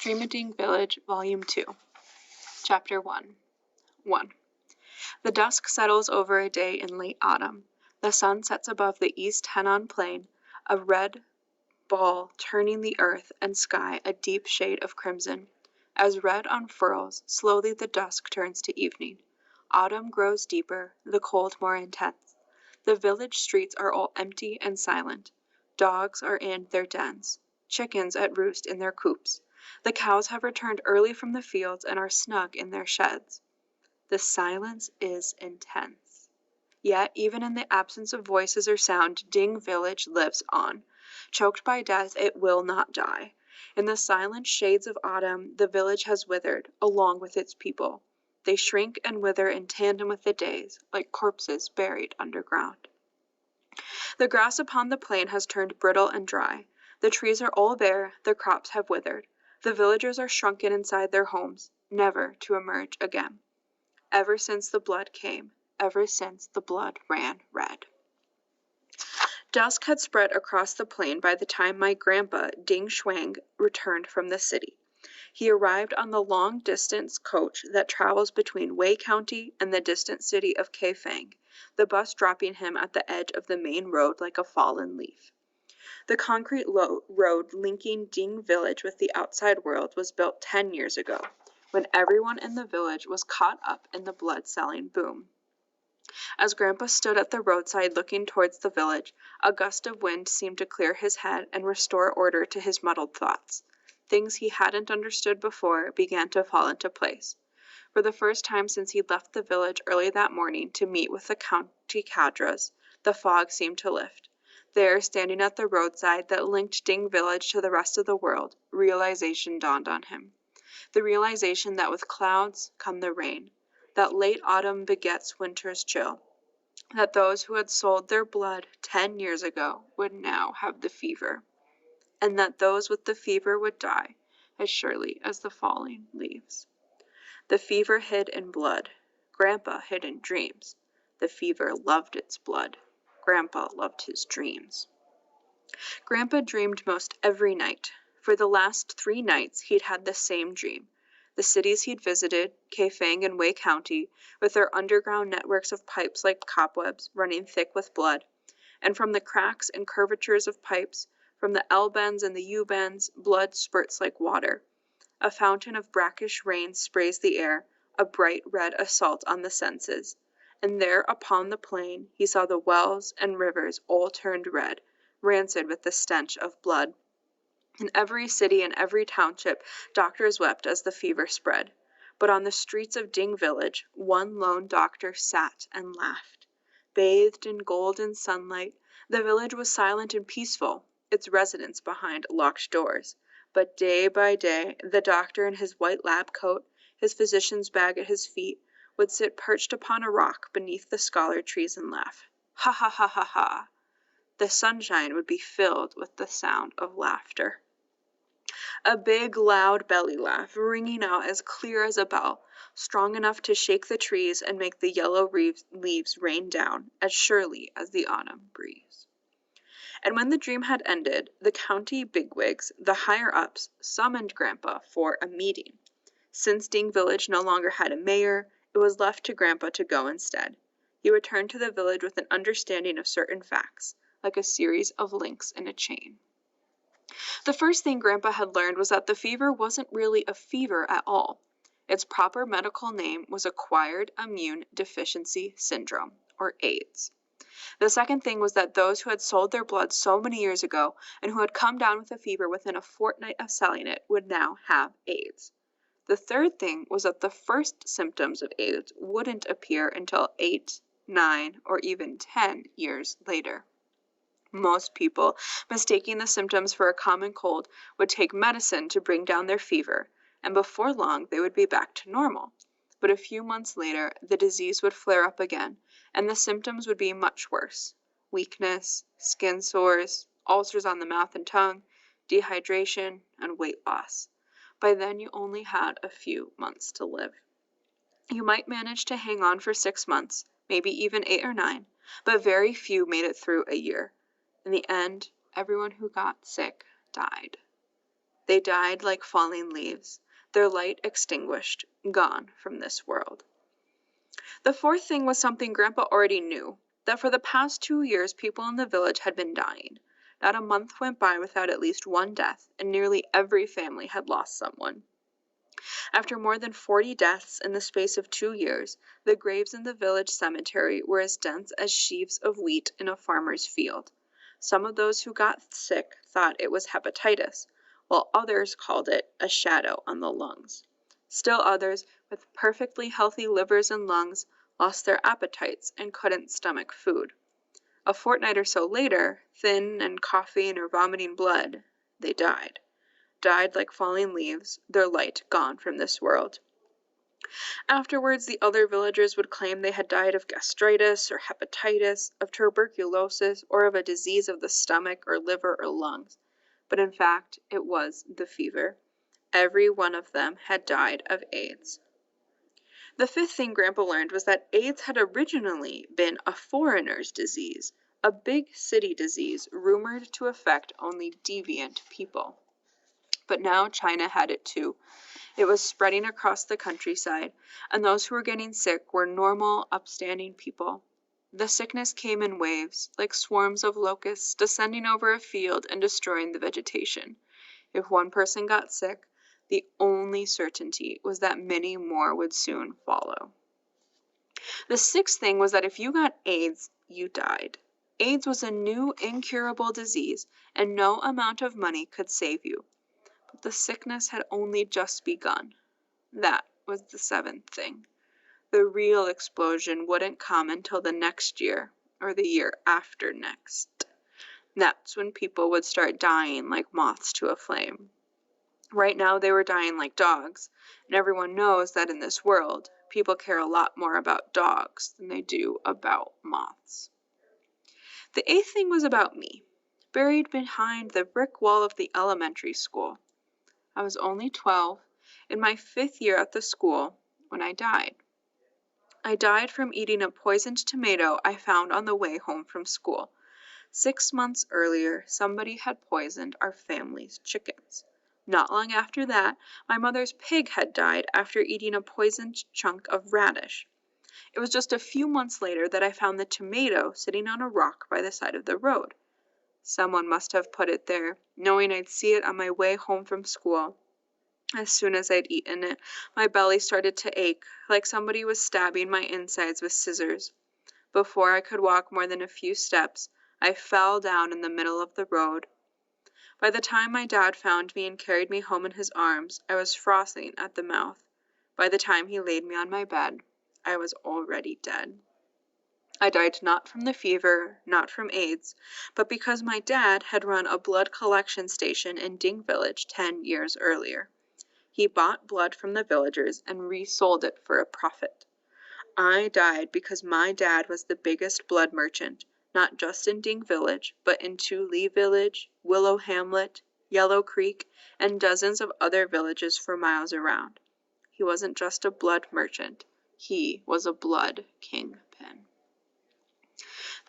Dreamading Village, Volume 2, Chapter 1. 1. The dusk settles over a day in late autumn. The sun sets above the East Henan plain, a red ball turning the earth and sky a deep shade of crimson. As red unfurls, slowly the dusk turns to evening. Autumn grows deeper, the cold more intense. The village streets are all empty and silent. Dogs are in their dens, chickens at roost in their coops. The cows have returned early from the fields and are snug in their sheds. The silence is intense. Yet, even in the absence of voices or sound, Ding Village lives on. Choked by death, it will not die. In the silent shades of autumn, the village has withered, along with its people. They shrink and wither in tandem with the days, like corpses buried underground. The grass upon the plain has turned brittle and dry. The trees are all bare, the crops have withered. The villagers are shrunken inside their homes, never to emerge again. Ever since the blood came, ever since the blood ran red. Dusk had spread across the plain by the time my grandpa, Ding Shuang, returned from the city. He arrived on the long-distance coach that travels between Wei County and the distant city of Kaifeng, the bus dropping him at the edge of the main road like a fallen leaf. The concrete road linking Ding Village with the outside world was built 10 years ago, when everyone in the village was caught up in the blood-selling boom. As Grandpa stood at the roadside looking towards the village, a gust of wind seemed to clear his head and restore order to his muddled thoughts. Things he hadn't understood before began to fall into place. For the first time since he left the village early that morning to meet with the county cadres, the fog seemed to lift. There, standing at the roadside that linked Ding Village to the rest of the world, realization dawned on him. The realization that with clouds come the rain, that late autumn begets winter's chill, that those who had sold their blood 10 years ago would now have the fever, and that those with the fever would die as surely as the falling leaves. The fever hid in blood. Grandpa hid in dreams. The fever loved its blood. Grandpa loved his dreams. Grandpa dreamed most every night. For the last 3 nights, he'd had the same dream. The cities he'd visited, Kaifeng and Wei County, with their underground networks of pipes like cobwebs running thick with blood. And from the cracks and curvatures of pipes, from the L bends and the U bends, blood spurts like water. A fountain of brackish rain sprays the air, a bright red assault on the senses. And there upon the plain he saw the wells and rivers all turned red, rancid with the stench of blood. In every city and every township, doctors wept as the fever spread. But on the streets of Ding Village, one lone doctor sat and laughed. Bathed in golden sunlight, the village was silent and peaceful, its residents behind locked doors. But day by day, the doctor in his white lab coat, his physician's bag at his feet, would sit perched upon a rock beneath the scholar trees and laugh. Ha ha ha ha ha. The sunshine would be filled with the sound of laughter. A big, loud belly laugh, ringing out as clear as a bell, strong enough to shake the trees and make the yellow leaves rain down as surely as the autumn breeze. And when the dream had ended, the county bigwigs, the higher-ups, summoned Grandpa for a meeting. Since Ding Village no longer had a mayor, it was left to Grandpa to go instead. He returned to the village with an understanding of certain facts, like a series of links in a chain. The first thing Grandpa had learned was that the fever wasn't really a fever at all. Its proper medical name was Acquired Immune Deficiency Syndrome, or AIDS. The second thing was that those who had sold their blood so many years ago and who had come down with a fever within a fortnight of selling it would now have AIDS. The third thing was that the first symptoms of AIDS wouldn't appear until 8, 9, or even 10 years later. Most people, mistaking the symptoms for a common cold, would take medicine to bring down their fever, and before long they would be back to normal. But a few months later, the disease would flare up again, and the symptoms would be much worse. Weakness, skin sores, ulcers on the mouth and tongue, dehydration, and weight loss. By then you only had a few months to live. You might manage to hang on for 6 months, maybe even 8 or 9, but very few made it through a year. In the end, everyone who got sick died. They died like falling leaves, their light extinguished, gone from this world. The fourth thing was something Grandpa already knew, that for the past 2 years people in the village had been dying. Not a month went by without at least one death, and nearly every family had lost someone. After more than 40 deaths in the space of 2 years, the graves in the village cemetery were as dense as sheaves of wheat in a farmer's field. Some of those who got sick thought it was hepatitis, while others called it a shadow on the lungs. Still others, with perfectly healthy livers and lungs, lost their appetites and couldn't stomach food. A fortnight or so later, thin and coughing or vomiting blood, they died. Died like falling leaves, their light gone from this world. Afterwards, the other villagers would claim they had died of gastritis or hepatitis, of tuberculosis, or of a disease of the stomach or liver or lungs. But in fact, it was the fever. Every one of them had died of AIDS. The fifth thing Grandpa learned was that AIDS had originally been a foreigner's disease, a big city disease rumored to affect only deviant people. But now China had it too. It was spreading across the countryside, and those who were getting sick were normal, upstanding people. The sickness came in waves, like swarms of locusts descending over a field and destroying the vegetation. If one person got sick, the only certainty was that many more would soon follow. The sixth thing was that if you got AIDS, you died. AIDS was a new, incurable disease, and no amount of money could save you. But the sickness had only just begun. That was the seventh thing. The real explosion wouldn't come until the next year, or the year after next. That's when people would start dying like moths to a flame. Right now they were dying like dogs, and everyone knows that in this world, people care a lot more about dogs than they do about moths. The eighth thing was about me, buried behind the brick wall of the elementary school. I was only 12, in my 5th year at the school, when I died. I died from eating a poisoned tomato I found on the way home from school. 6 months earlier, somebody had poisoned our family's chickens. Not long after that, my mother's pig had died after eating a poisoned chunk of radish. It was just a few months later that I found the tomato sitting on a rock by the side of the road. Someone must have put it there, knowing I'd see it on my way home from school. As soon as I'd eaten it, my belly started to ache, like somebody was stabbing my insides with scissors. Before I could walk more than a few steps, I fell down in the middle of the road. By the time my dad found me and carried me home in his arms, I was frothing at the mouth. By the time he laid me on my bed, I was already dead. I died not from the fever, not from AIDS, but because my dad had run a blood collection station in Ding Village 10 years earlier. He bought blood from the villagers and resold it for a profit. I died because my dad was the biggest blood merchant, not just in Ding Village, but in Lee Village, Willow Hamlet, Yellow Creek, and dozens of other villages for miles around. He wasn't just a blood merchant. He was a blood kingpin.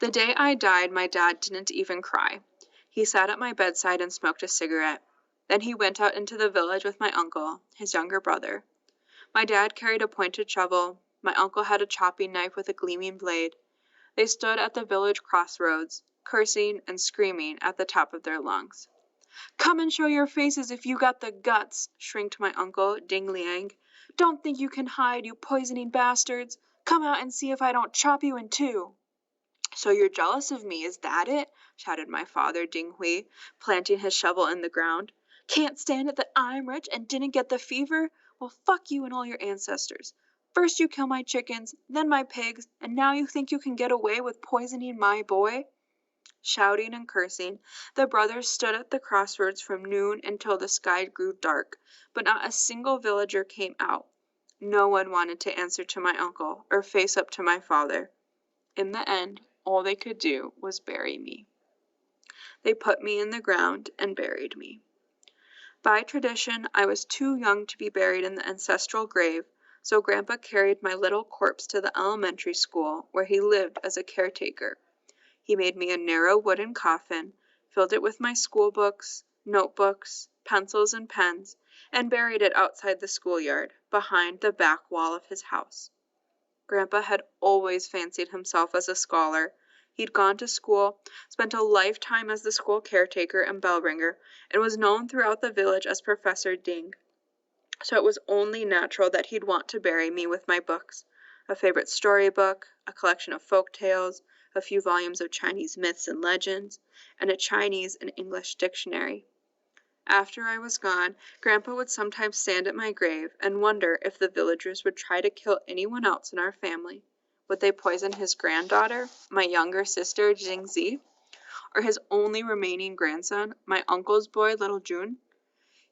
The day I died, my dad didn't even cry. He sat at my bedside and smoked a cigarette. Then he went out into the village with my uncle, his younger brother. My dad carried a pointed shovel. My uncle had a chopping knife with a gleaming blade. They stood at the village crossroads, cursing and screaming at the top of their lungs. "Come and show your faces if you got the guts," shrieked my uncle, Ding Liang. "Don't think you can hide, you poisoning bastards. Come out and see if I don't chop you in two." "So you're jealous of me, is that it?" shouted my father, Ding Hui, planting his shovel in the ground. "Can't stand it that I'm rich and didn't get the fever? Well, fuck you and all your ancestors. First you kill my chickens, then my pigs, and now you think you can get away with poisoning my boy?" Shouting and cursing, the brothers stood at the crossroads from noon until the sky grew dark, but not a single villager came out. No one wanted to answer to my uncle or face up to my father. In the end, all they could do was bury me. They put me in the ground and buried me. By tradition, I was too young to be buried in the ancestral grave, so Grandpa carried my little corpse to the elementary school where he lived as a caretaker. He made me a narrow wooden coffin, filled it with my school books, notebooks, pencils and pens, and buried it outside the schoolyard, behind the back wall of his house. Grandpa had always fancied himself as a scholar. He'd gone to school, spent a lifetime as the school caretaker and bell ringer, and was known throughout the village as Professor Ding. So it was only natural that he'd want to bury me with my books, a favorite storybook, a collection of folk tales, a few volumes of Chinese myths and legends, and a Chinese and English dictionary. After I was gone, Grandpa would sometimes stand at my grave and wonder if the villagers would try to kill anyone else in our family. Would they poison his granddaughter, my younger sister, Jingzi, or his only remaining grandson, my uncle's boy, little Jun?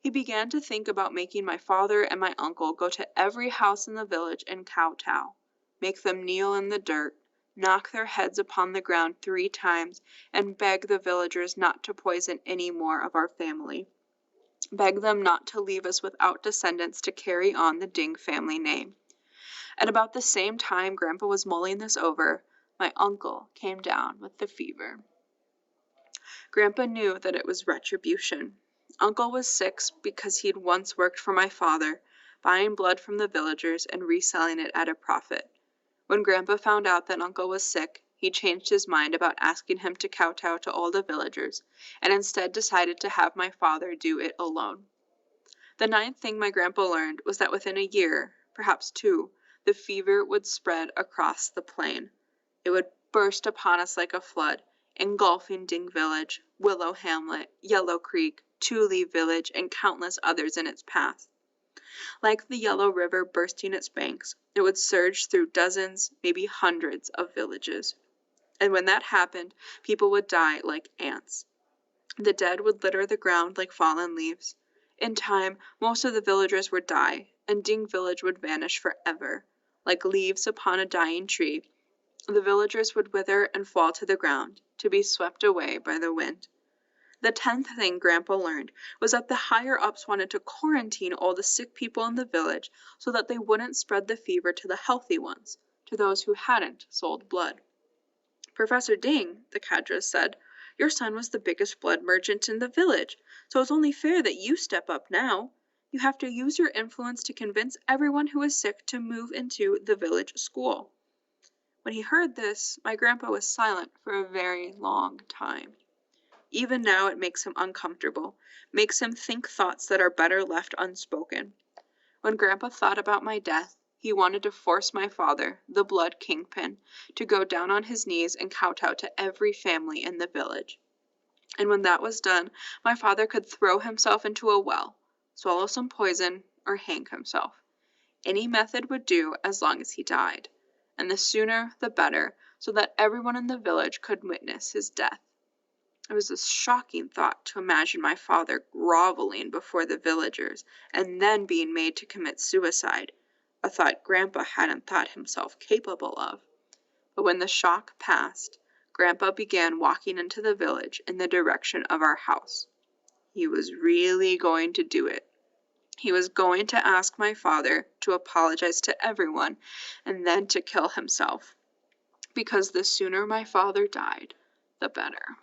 He began to think about making my father and my uncle go to every house in the village and kowtow, make them kneel in the dirt, knock their heads upon the ground 3 times, and beg the villagers not to poison any more of our family. Beg them not to leave us without descendants to carry on the Ding family name. At about the same time Grandpa was mulling this over, my uncle came down with the fever. Grandpa knew that it was retribution. Uncle was sick because he'd once worked for my father, buying blood from the villagers and reselling it at a profit. When Grandpa found out that Uncle was sick, he changed his mind about asking him to kowtow to all the villagers, and instead decided to have my father do it alone. The 9th thing my grandpa learned was that within a year, perhaps 2, the fever would spread across the plain. It would burst upon us like a flood, engulfing Ding Village, Willow Hamlet, Yellow Creek, Two-Leaf Village, and countless others in its path. Like the Yellow River bursting its banks, it would surge through dozens, maybe hundreds of villages. And when that happened, people would die like ants. The dead would litter the ground like fallen leaves. In time, most of the villagers would die, and Ding Village would vanish forever. Like leaves upon a dying tree, the villagers would wither and fall to the ground, to be swept away by the wind. The 10th thing Grandpa learned was that the higher-ups wanted to quarantine all the sick people in the village so that they wouldn't spread the fever to the healthy ones, to those who hadn't sold blood. Professor Ding, the cadres said, your son was the biggest blood merchant in the village, so it's only fair that you step up now. You have to use your influence to convince everyone who is sick to move into the village school. When he heard this, my grandpa was silent for a very long time. Even now it makes him uncomfortable, makes him think thoughts that are better left unspoken. When Grandpa thought about my death, he wanted to force my father, the blood kingpin, to go down on his knees and kowtow to every family in the village. And when that was done, my father could throw himself into a well, swallow some poison, or hang himself. Any method would do as long as he died, and the sooner the better, so that everyone in the village could witness his death. It was a shocking thought to imagine my father groveling before the villagers and then being made to commit suicide, a thought Grandpa hadn't thought himself capable of. But when the shock passed, Grandpa began walking into the village in the direction of our house. He was really going to do it. He was going to ask my father to apologize to everyone and then to kill himself, because the sooner my father died, the better.